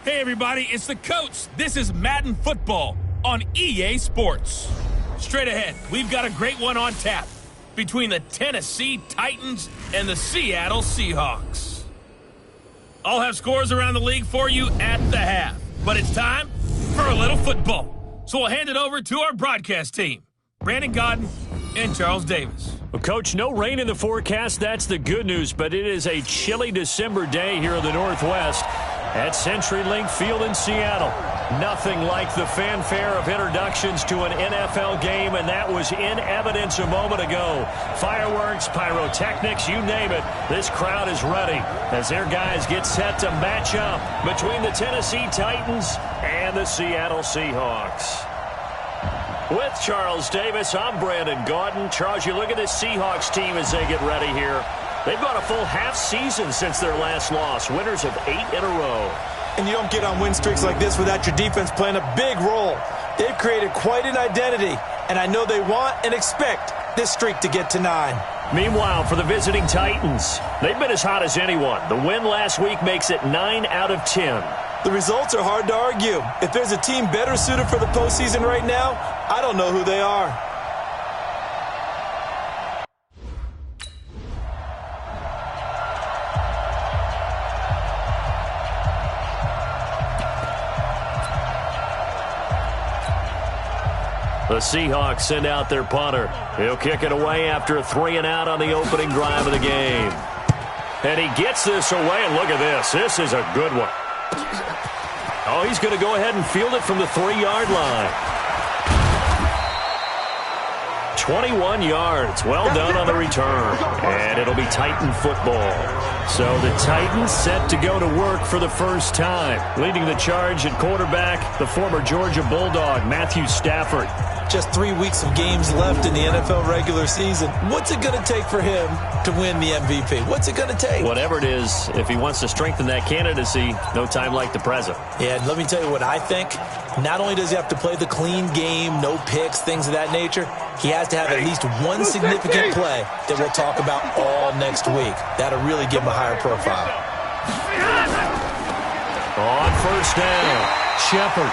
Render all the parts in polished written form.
Hey everybody, it's the coach. This is Madden Football on EA Sports. Straight ahead, we've got a great one on tap between the Tennessee Titans and the Seattle Seahawks. I'll have scores around the league for you at the half, but it's time for a little football. So we'll hand it over to our broadcast team, Brandon Godden and Charles Davis. Well, Coach, no rain in the forecast. That's the good news, but it is a chilly December day here in the Northwest at CenturyLink Field in Seattle. Nothing like the fanfare of introductions to an NFL game, and that was in evidence a moment ago. Fireworks, pyrotechnics, you name it. This crowd is ready as their guys get set to match up between the Tennessee Titans and the Seattle Seahawks. With Charles Davis, I'm Brandon Godden. Charles, you look at this Seahawks team as they get ready here. They've gone a full half season since their last loss. Winners of 8 in a row. And you don't get on win streaks like this without your defense playing a big role. They've created quite an identity, and I know they want and expect this streak to get to 9. Meanwhile, for the visiting Titans, they've been as hot as anyone. The win last week makes it 9 out of 10. The results are hard to argue. If there's a team better suited for the postseason right now, I don't know who they are. The Seahawks send out their punter. He'll kick it away after a 3-and-out on the opening drive of the game. And he gets this away, and look at this. This is a good one. Oh, he's going to go ahead and field it from the 3-yard line. 21 yards. Well done on the return. And it'll be Titan football. So the Titans set to go to work for the first time. Leading the charge at quarterback, the former Georgia Bulldog, Matthew Stafford. Just 3 weeks of games left in the NFL regular season. What's it going to take for him to win the MVP? What's it going to take? Whatever it is, if he wants to strengthen that candidacy, no time like the present. Yeah, and let me tell you what I think. Not only does he have to play the clean game, no picks, things of that nature, he has to have at least one significant play that we'll talk about all next week. That'll really give him a higher profile. On first down, Shepard.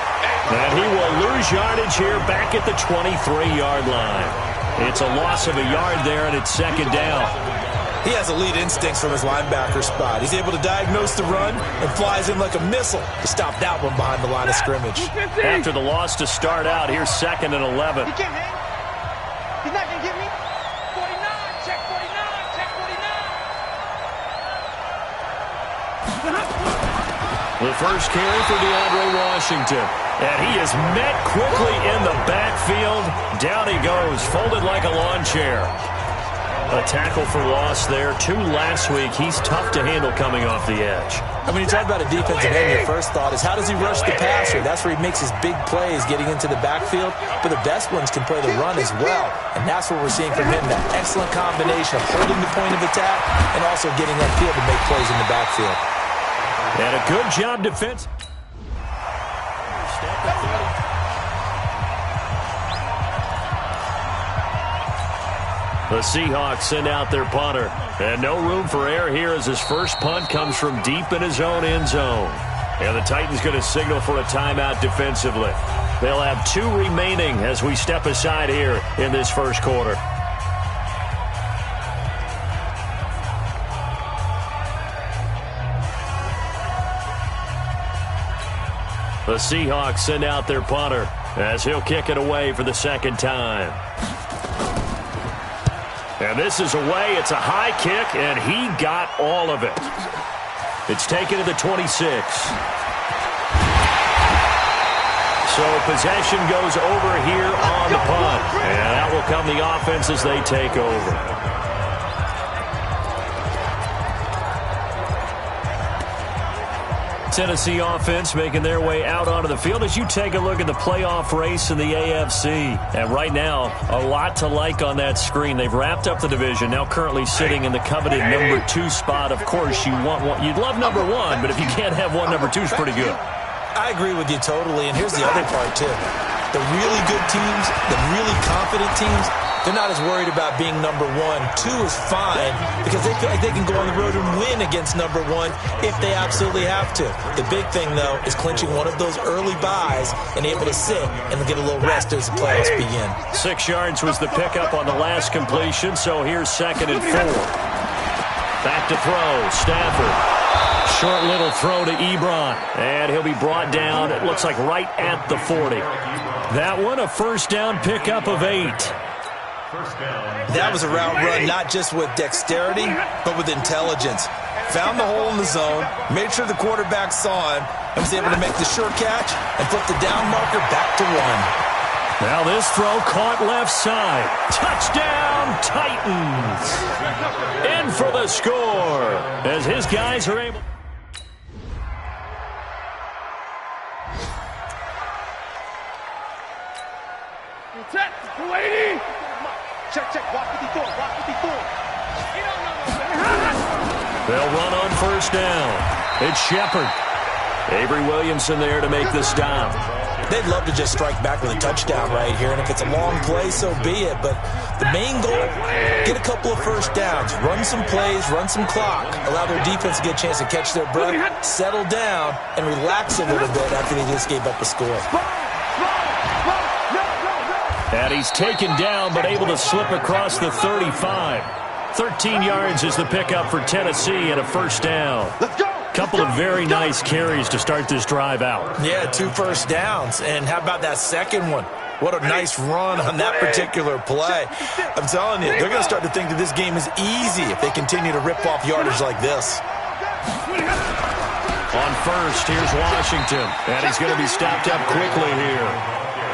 And he will lose yardage here back at the 23-yard line. It's a loss of a yard there, and it's second down. He has elite instincts from his linebacker spot. He's able to diagnose the run and flies in like a missile to stop that one behind the line of scrimmage. After the loss to start out, here's 2nd and 11. He can't hang. He's not going to get me. 49, check 49, check 49. The first carry for DeAndre Washington. And he is met quickly in the backfield. Down he goes, folded like a lawn chair. A tackle for loss there. 2 last week. He's tough to handle coming off the edge. And when you talk about a defensive end, your first thought is how does he rush the passer? That's where he makes his big plays getting into the backfield. But the best ones can play the run as well. And that's what we're seeing from him, that excellent combination of holding the point of attack and also getting upfield to make plays in the backfield. And a good job defense. The Seahawks send out their punter. And no room for error here as his first punt comes from deep in his own end zone. And the Titans going to signal for a timeout defensively. They'll have 2 remaining as we step aside here in this first quarter. The Seahawks send out their punter as he'll kick it away for the second time. And this is away. It's a high kick, and he got all of it. It's taken to the 26. So possession goes over here on the punt. And out will come the offense as they take over. Tennessee offense making their way out onto the field as you take a look at the playoff race in the AFC. And right now, a lot to like on that screen. They've wrapped up the division, now currently sitting in the coveted number 2 spot. Of course, you want one. You'd love number 1, but if you can't have one, number 2 is pretty good. I agree with you totally, and here's the other part, too. The really good teams, the really confident teams, They're not as worried about being number one. 2 is fine because they feel like they can go on the road and win against number 1 if they absolutely have to. The big thing, though, is clinching one of those early buys and able to sit and get a little rest as the playoffs begin. 6 yards was the pickup on the last completion, so here's 2nd and 4. Back to throw, Stafford. Short little throw to Ebron, and he'll be brought down, it looks like right at the 40. That one, a first down pickup of 8. That was a route run not just with dexterity, but with intelligence. Found the hole in the zone, made sure the quarterback saw him, and was able to make the sure catch and flip the down marker back to 1. Now this throw caught left side. Touchdown, Titans. In for the score as his guys are able. Check, 280. Check, walk 54, walk 54. They'll run on first down. It's Shepard. Avery Williamson there to make the stop. They'd love to just strike back with a touchdown right here, and if it's a long play, so be it. But the main goal, get a couple of first downs, run some plays, run some clock, allow their defense to get a chance to catch their breath, settle down, and relax a little bit after they just gave up a score. And he's taken down, but able to slip across the 35. 13 yards is the pickup for Tennessee and a first down. Let's go. Couple of very nice carries to start this drive out. Yeah, 2 first downs. And how about that second one? What a nice run on that particular play. I'm telling you, they're going to start to think that this game is easy if they continue to rip off yardage like this. On first, here's Washington. And he's going to be stopped up quickly here.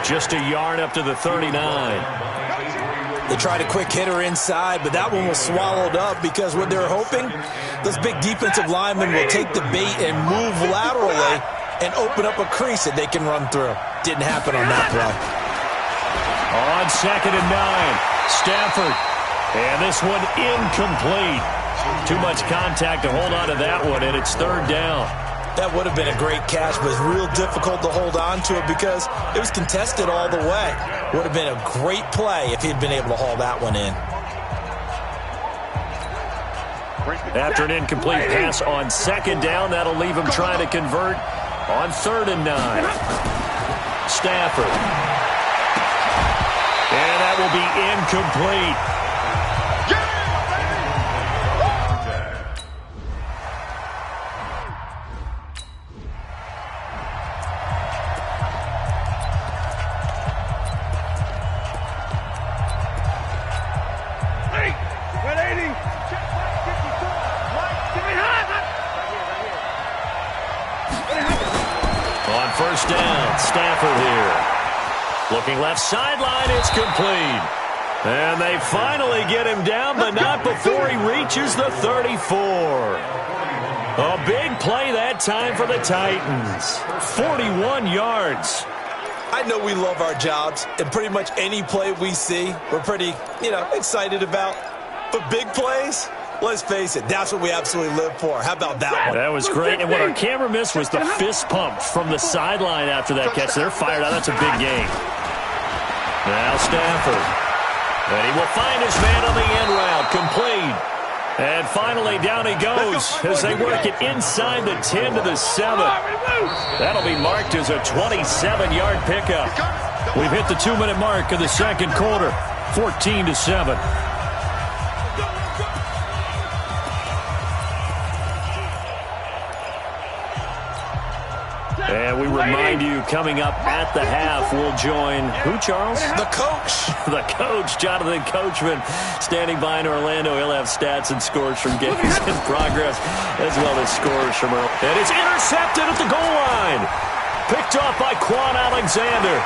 Just a yard up to the 39. They tried a quick hitter inside, but that one was swallowed up because what they're hoping, those big defensive linemen will take the bait and move laterally and open up a crease that they can run through. Didn't happen on that play. On 2nd and 9, Stafford. And this one incomplete. Too much contact to hold on to that one, and it's 3rd down. That would have been a great catch, but it's real difficult to hold on to it because it was contested all the way. Would have been a great play if he'd been able to haul that one in. After an incomplete pass on 2nd down, that'll leave him trying to convert on 3rd and 9. Stafford. And that will be incomplete. First down, Stafford here. Looking left sideline, it's complete. And they finally get him down, but not before he reaches the 34. A big play that time for the Titans. 41 yards. I know we love our jobs, and pretty much any play we see, we're pretty, excited about. But big plays, let's face it, that's what we absolutely live for. How about that one? That was great. And what our camera missed was the fist pump from the sideline after that catch. They're fired out. That's a big game. Now Stafford. And he will find his man on the end route. Complete. And finally down he goes as they work it inside the 10 to the 7. That'll be marked as a 27-yard pickup. We've hit the 2-minute mark of the second quarter. 14-7. And we remind you, coming up at the half, we'll join who, Charles? The coach. The coach, Jonathan Coachman, standing by in Orlando. He'll have stats and scores from games in progress, as well as scores from early. And it's intercepted at the goal line. Picked off by Quan Alexander.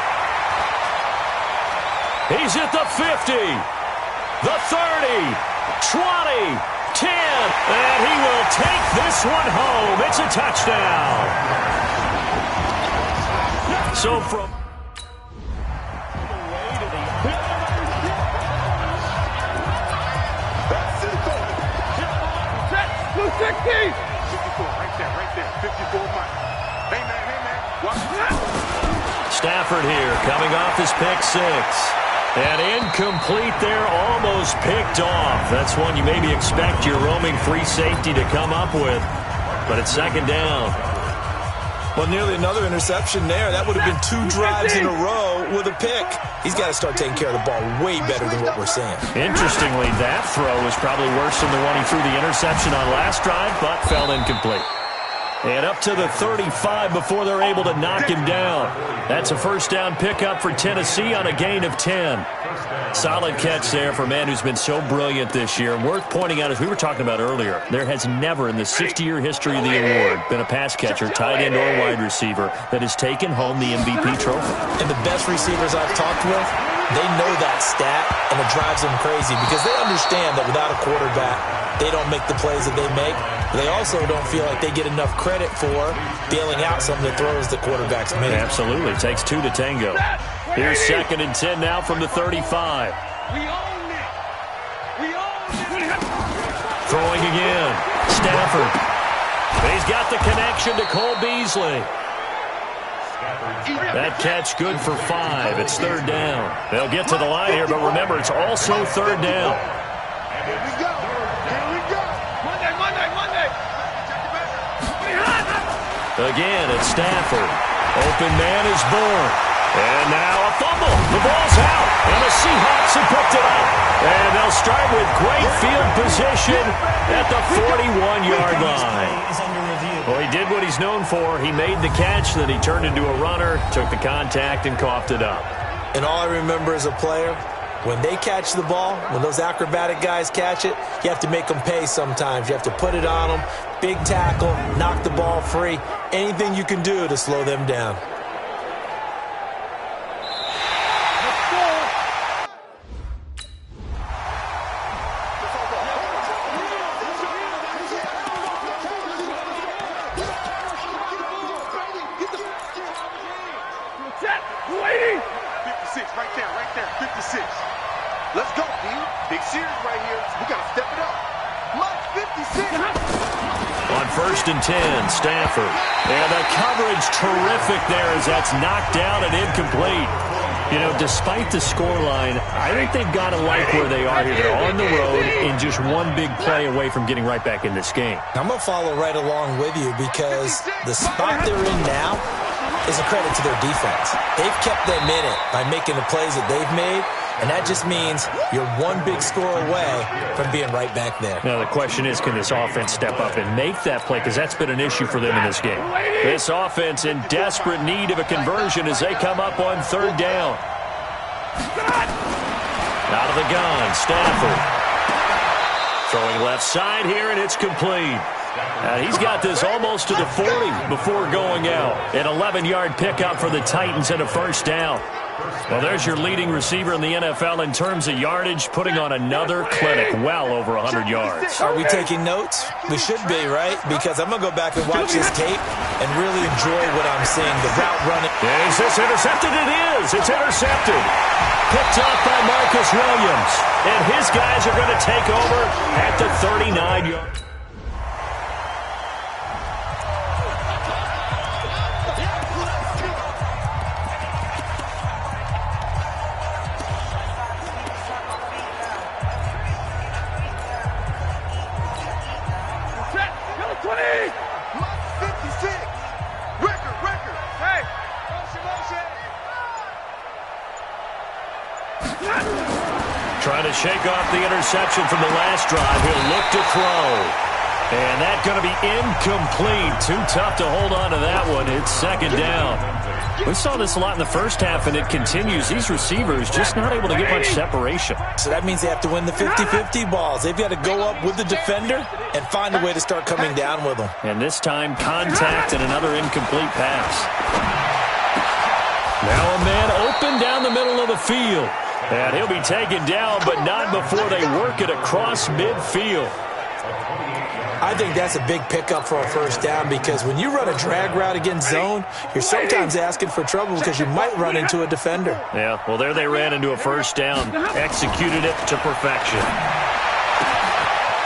He's at the 50, the 30, 20, 10, and he will take this one home. It's a touchdown. So from 260. Right there. 54 miles. Hey man. Stafford here, coming off his pick 6. And incomplete there, almost picked off. That's one you maybe expect your roaming free safety to come up with. But it's second down. Well, nearly another interception there. That would have been 2 drives in a row with a pick. He's got to start taking care of the ball way better than what we're seeing. Interestingly, that throw was probably worse than the one he threw the interception on last drive, but fell incomplete. And up to the 35 before they're able to knock him down. That's a first down pickup for Tennessee on a gain of 10. Solid catch there for a man who's been so brilliant this year. And worth pointing out, as we were talking about earlier, there has never in the 60-year history of the award been a pass catcher, tight end, or wide receiver that has taken home the MVP trophy. And the best receivers I've talked with, they know that stat, and it drives them crazy because they understand that without a quarterback, they don't make the plays that they make. They also don't feel like they get enough credit for bailing out some of the throws the quarterbacks make. Absolutely. It takes 2 to tango. Here's second and 10 now from the 35. We own it. We own it. Throwing again. Stafford. He's got the connection to Cole Beasley. That catch good for 5. It's third down. They'll get to the line here, but remember, it's also third down. Here we go. Here we go. Monday. Again, it's Stafford. Open man is born. And now a fumble. The ball's out. And the Seahawks have picked it up. And they'll start with great field position at the 41-yard line. Well, he did what he's known for. He made the catch, then he turned into a runner, took the contact, and coughed it up. And all I remember as a player, when they catch the ball, when those acrobatic guys catch it, you have to make them pay sometimes. You have to put it on them, big tackle, knock the ball free, anything you can do to slow them down. Let's go, D. Big series right here. We got to step it up. Mark 56. On first and 10, Stafford. And the coverage terrific there as that's knocked down and incomplete. You know, despite the scoreline, I think they've got to like where they are here. They're on the road and just one big play away from getting right back in this game. I'm going to follow right along with you because the spot they're in now is a credit to their defense. They've kept them in it by making the plays that they've made. And that just means you're one big score away from being right back there. Now, the question is, can this offense step up and make that play? Because that's been an issue for them in this game. This offense in desperate need of a conversion as they come up on third down. Out of the gun, Stafford. Throwing left side here, and it's complete. He's got this almost to the 40 before going out. An 11-yard pickup for the Titans and a first down. Well, there's your leading receiver in the NFL in terms of yardage, putting on another clinic, well over 100 yards. Are we taking notes? We should be, right? Because I'm going to go back and watch this tape and really enjoy what I'm seeing, the route running. Is this intercepted? It is. It's intercepted. Picked up by Marcus Williams. And his guys are going to take over at the 39-yard. Trying to shake off the interception from the last drive. He'll look to throw. And that's going to be incomplete. Too tough to hold on to that one. It's second down. We saw this a lot in the first half, and it continues. These receivers just not able to get much separation. So that means they have to win the 50-50 balls. They've got to go up with the defender and find a way to start coming down with them. And this time, contact and another incomplete pass. Now a man open down the middle of the field. And he'll be taken down, but not before they work it across midfield. I think that's a big pickup for a first down because when you run a drag route against zone, you're sometimes asking for trouble because you might run into a defender. Yeah, well, there they ran into a first down. Executed it to perfection.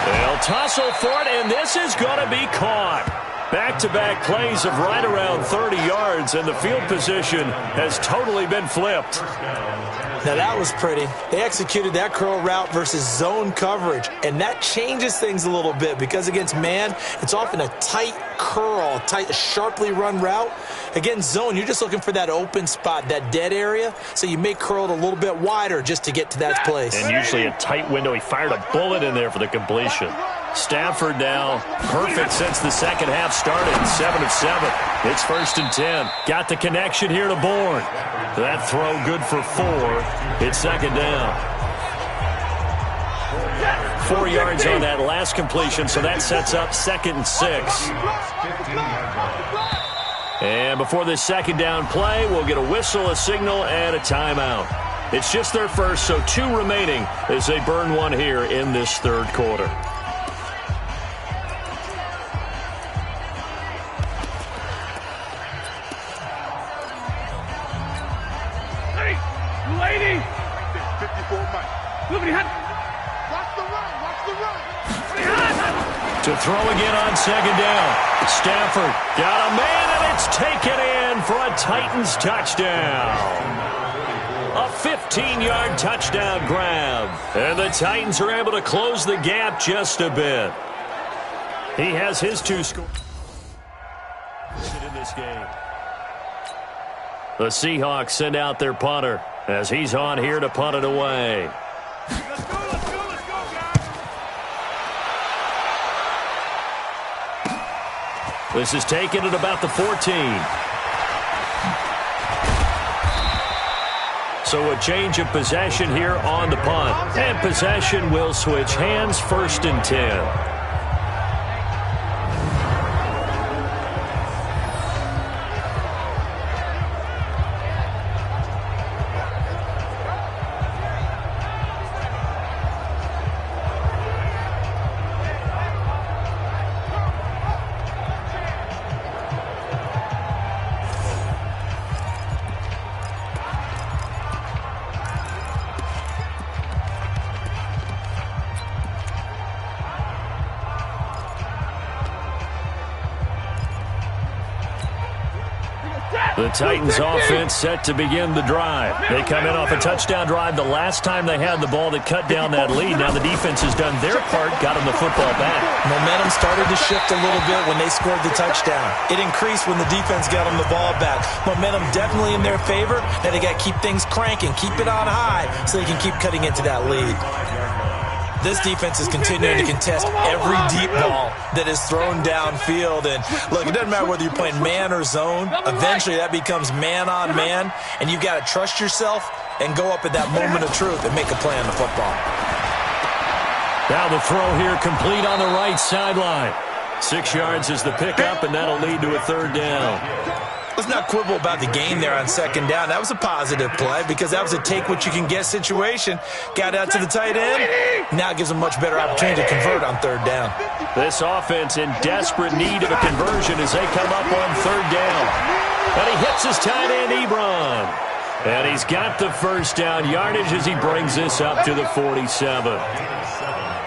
They'll tussle for it, and this is going to be caught. Back-to-back plays of right around 30 yards, and the field position has totally been flipped. Now that was pretty. They executed that curl route versus zone coverage, and that changes things a little bit because against man, it's often a tight curl, tight, sharply run route. Against zone, you're just looking for that open spot, that dead area, so you may curl it a little bit wider just to get to that place. And usually a tight window. He fired a bullet in there for the completion. Stafford now perfect since the second half started, 7 of 7. It's 1st and 10. Got the connection here to Bourne. That throw good for 4. It's 2nd down. 4 yards on that last completion, so that sets up 2nd and 6. And before this 2nd down play, we'll get a whistle, a signal, and a timeout. It's just their first, so 2 remaining as they burn one here in this 3rd quarter. To throw again on 2nd down. Stafford got a man, and it's taken in for a Titans touchdown. A 15-yard touchdown grab. And the Titans are able to close the gap just a bit. He has his 2 scores in this game. The Seahawks send out their punter as he's on here to punt it away. This is taken at about the 14. So a change of possession here on the punt. And possession will switch hands, 1st and 10. The Titans offense set to begin the drive. They come in off a touchdown drive the last time they had the ball that cut down that lead. Now the defense has done their part, got them the football back. Momentum started to shift a little bit when they scored the touchdown. It increased when the defense got them the ball back. Momentum definitely in their favor. Now they got to keep things cranking, keep it on high so they can keep cutting into that lead. This defense is continuing to contest every deep ball that is thrown downfield. And look, it doesn't matter whether you're playing man or zone. Eventually that becomes man on man, and you've got to trust yourself and go up at that moment of truth and make a play on the football. Now the throw here complete on the right sideline. 6 yards is the pickup, and that'll lead to a 3rd down. Let's not quibble about the gain there on 2nd down. That was a positive play because that was a take-what-you-can-get situation. Got out to the tight end. Now it gives them much better opportunity to convert on 3rd down. This offense in desperate need of a conversion as they come up on 3rd down. And he hits his tight end, Ebron. And he's got the 1st down yardage as he brings this up to the 47.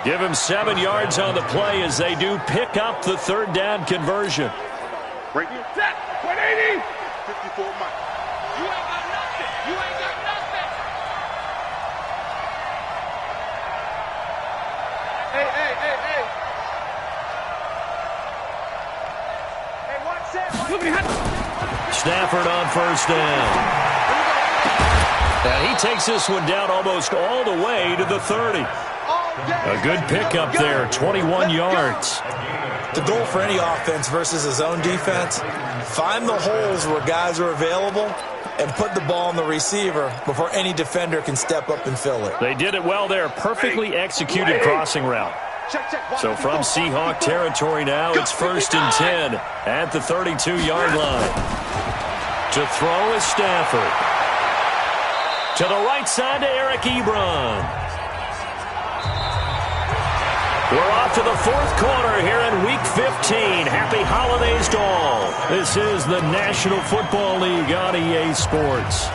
Give him 7 yards on the play as they do pick up the 3rd down conversion. Break it. Set. 180. 54 miles. You ain't got nothing. You ain't got nothing. Hey. Hey, watch that. Stafford on 1st down. And he takes this one down almost all the way to the 30. A good pickup there, 21 yards. The goal for any offense versus a zone defense, find the holes where guys are available and put the ball on the receiver before any defender can step up and fill it. They did it well there. Perfectly executed crossing route. So from Seahawk territory now, it's 1st and 10 at the 32-yard line. To throw is Stafford. To the right side to Eric Ebron. We're off to the 4th quarter here in Week 15. Happy holidays to all. This is the National Football League on EA Sports.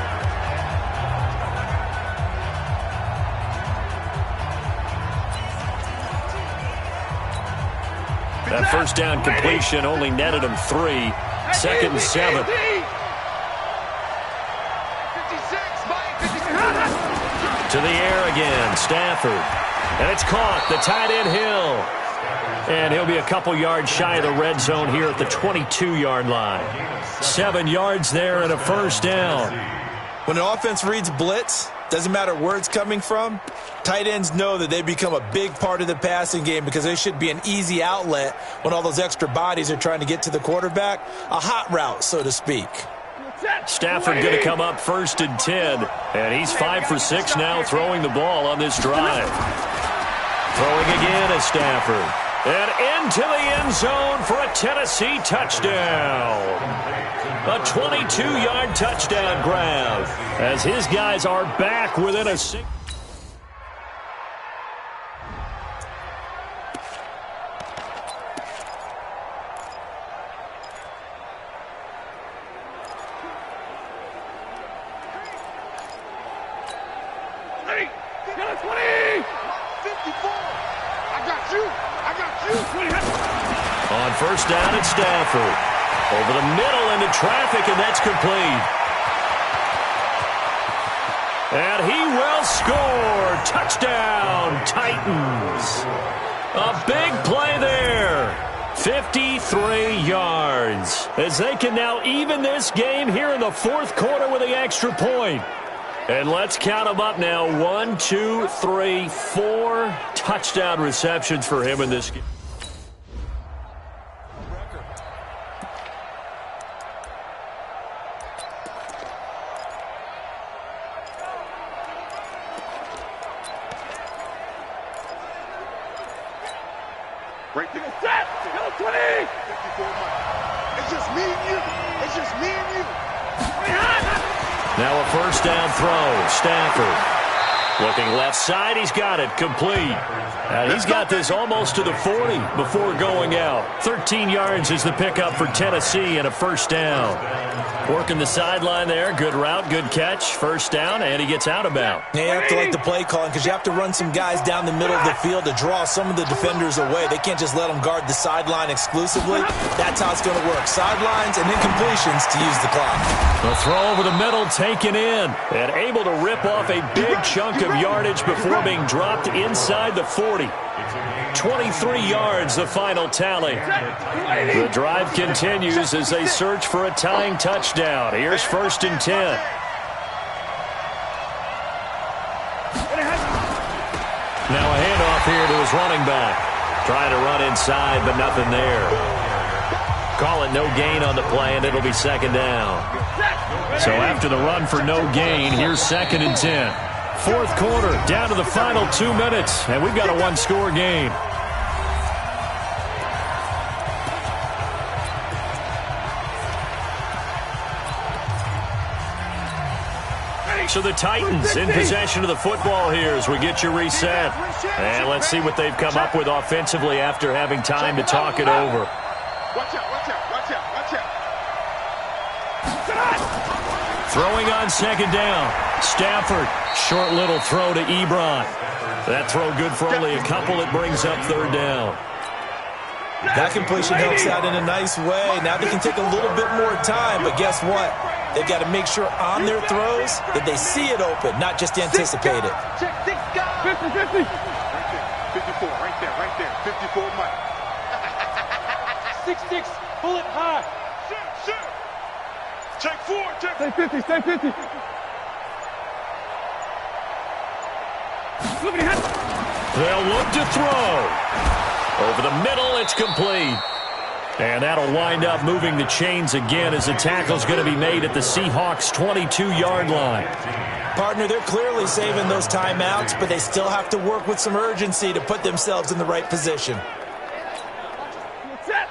That first down completion only netted him 3. Second and 7. To the air again, Stafford. And it's caught, the tight end Hill. And he'll be a couple yards shy of the red zone here at the 22-yard line. 7 yards there and a first down. When an offense reads blitz, doesn't matter where it's coming from, tight ends know that they become a big part of the passing game because they should be an easy outlet when all those extra bodies are trying to get to the quarterback. A hot route, so to speak. Stafford going to come up first and 10. And he's 5 for 6 now throwing the ball on this drive. Throwing again is Stafford. And into the end zone for a Tennessee touchdown. A 22-yard touchdown grab as his guys are back within a 6. On first down, it's Stafford. Over the middle into traffic, and that's complete. And he will score. Touchdown, Titans. A big play there. 53 yards. As they can now even this game here in the fourth quarter with the extra point. And let's count them up now. 1, 2, 3, 4 touchdown receptions for him in this game. Right there. Set! Go 20! 54 Mike. It's just me and you. It's just me and you. Now a first down throw. Stafford. Looking left side. He's got it. Complete. And he's got this almost to the 40 before going out. 13 yards is the pickup for Tennessee and a first down. Working the sideline there. Good route. Good catch. First down. And he gets out of bounds. Yeah, you have to like the play calling because you have to run some guys down the middle of the field to draw some of the defenders away. They can't just let them guard the sideline exclusively. That's how it's going to work. Sidelines and then completions to use the clock. The throw over the middle taken in. And able to rip off a big chunk of yardage before being dropped inside the 40. 23 yards, the final tally. The drive continues as they search for a tying touchdown. Here's first and 10. Now a handoff here to his running back. Trying to run inside, but nothing there. Call it no gain on the play, and it'll be second down. So after the run for no gain, here's second and 10. Fourth quarter, down to the final 2 minutes, and we've got a one-score game. So the Titans in possession of the football here as we get you reset. And let's see what they've come up with offensively after having time to talk it over. Watch out, watch out, watch out, watch out. Throwing on second down. Stafford, short little throw to Ebron. That throw good for only a couple. It brings up third down. That completion helps out in a nice way. Now they can take a little bit more time, but guess what? They've got to make sure on their throws that they see it open, not just anticipate it. 50-50. Right there, 54, right there, 54 Mike. 6-6, bullet high. Shit. Check 4, check. Stay 50, stay 50. They'll look to throw. Over the middle, it's complete. And that'll wind up moving the chains again as the tackle's going to be made at the Seahawks' 22-yard line. Partner, they're clearly saving those timeouts, but they still have to work with some urgency to put themselves in the right position.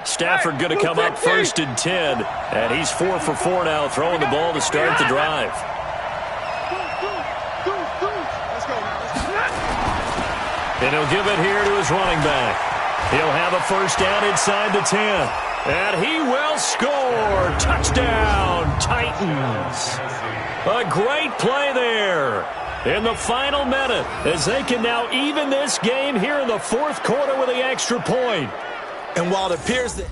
Stafford going to come up first and 10, and he's 4 for 4 now, throwing the ball to start the drive. And he'll give it here to his running back. He'll have a first down inside the 10. And he will score. Touchdown, Titans. A great play there in the final minute as they can now even this game here in the fourth quarter with the extra point. And while it appears that...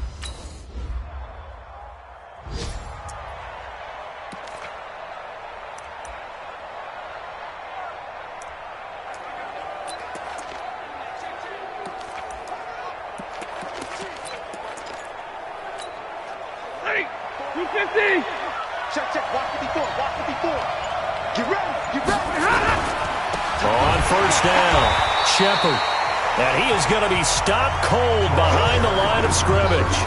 Hey, 250. Check. Watch 54. Get ready. On first down, Shepard. And he is going to be stopped cold behind the line of scrimmage.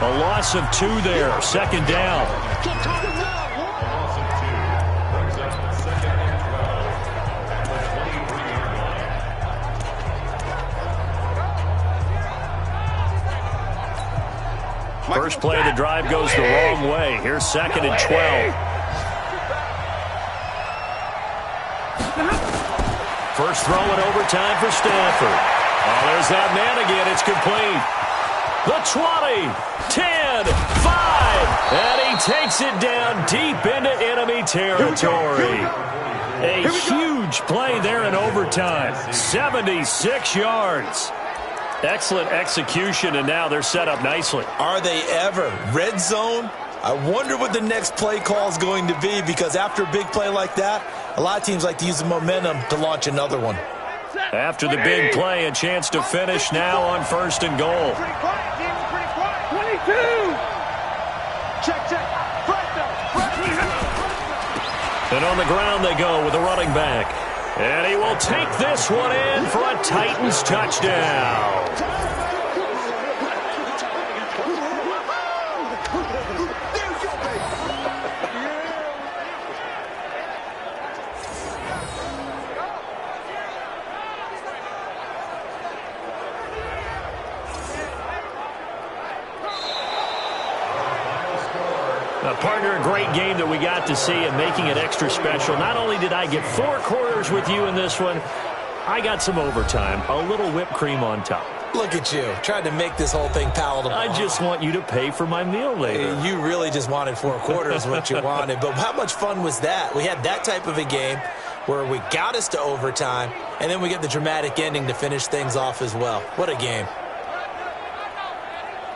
A loss of 2 there, second down. First play of the drive goes the wrong way. Here's second and 12. First throw in overtime for Stanford. Oh, there's that man again. It's complete. The 20, 10, 5, and he takes it down deep into enemy territory. A huge play there in overtime. 76 yards. Excellent execution, and now they're set up nicely. Are they ever? Red zone? I wonder what the next play call is going to be, because after a big play like that, a lot of teams like to use the momentum to launch another one. After the big play, a chance to finish now on first and goal. 22. Check. And on the ground they go with a running back. And he will take this one in for a Titans touchdown. Partner, a great game that we got to see and making it extra special. Not only did I get 4 quarters with you in this one, I got some overtime, a little whipped cream on top. Look at you, trying to make this whole thing palatable. I just want you to pay for my meal later. You really just wanted 4 quarters what you wanted, but how much fun was that? We had that type of a game where we got us to overtime, and then we get the dramatic ending to finish things off as well. What a game.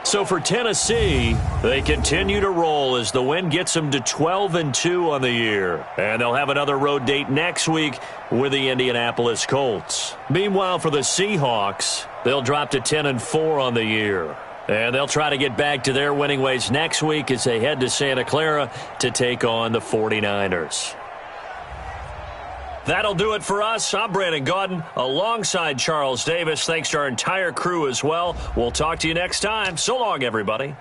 So for Tennessee, they continue to roll as the win gets them to 12-2 on the year. And they'll have another road date next week with the Indianapolis Colts. Meanwhile, for the Seahawks, they'll drop to 10-4 on the year. And they'll try to get back to their winning ways next week as they head to Santa Clara to take on the 49ers. That'll do it for us. I'm Brandon Gaudin alongside Charles Davis. Thanks to our entire crew as well. We'll talk to you next time. So long, everybody.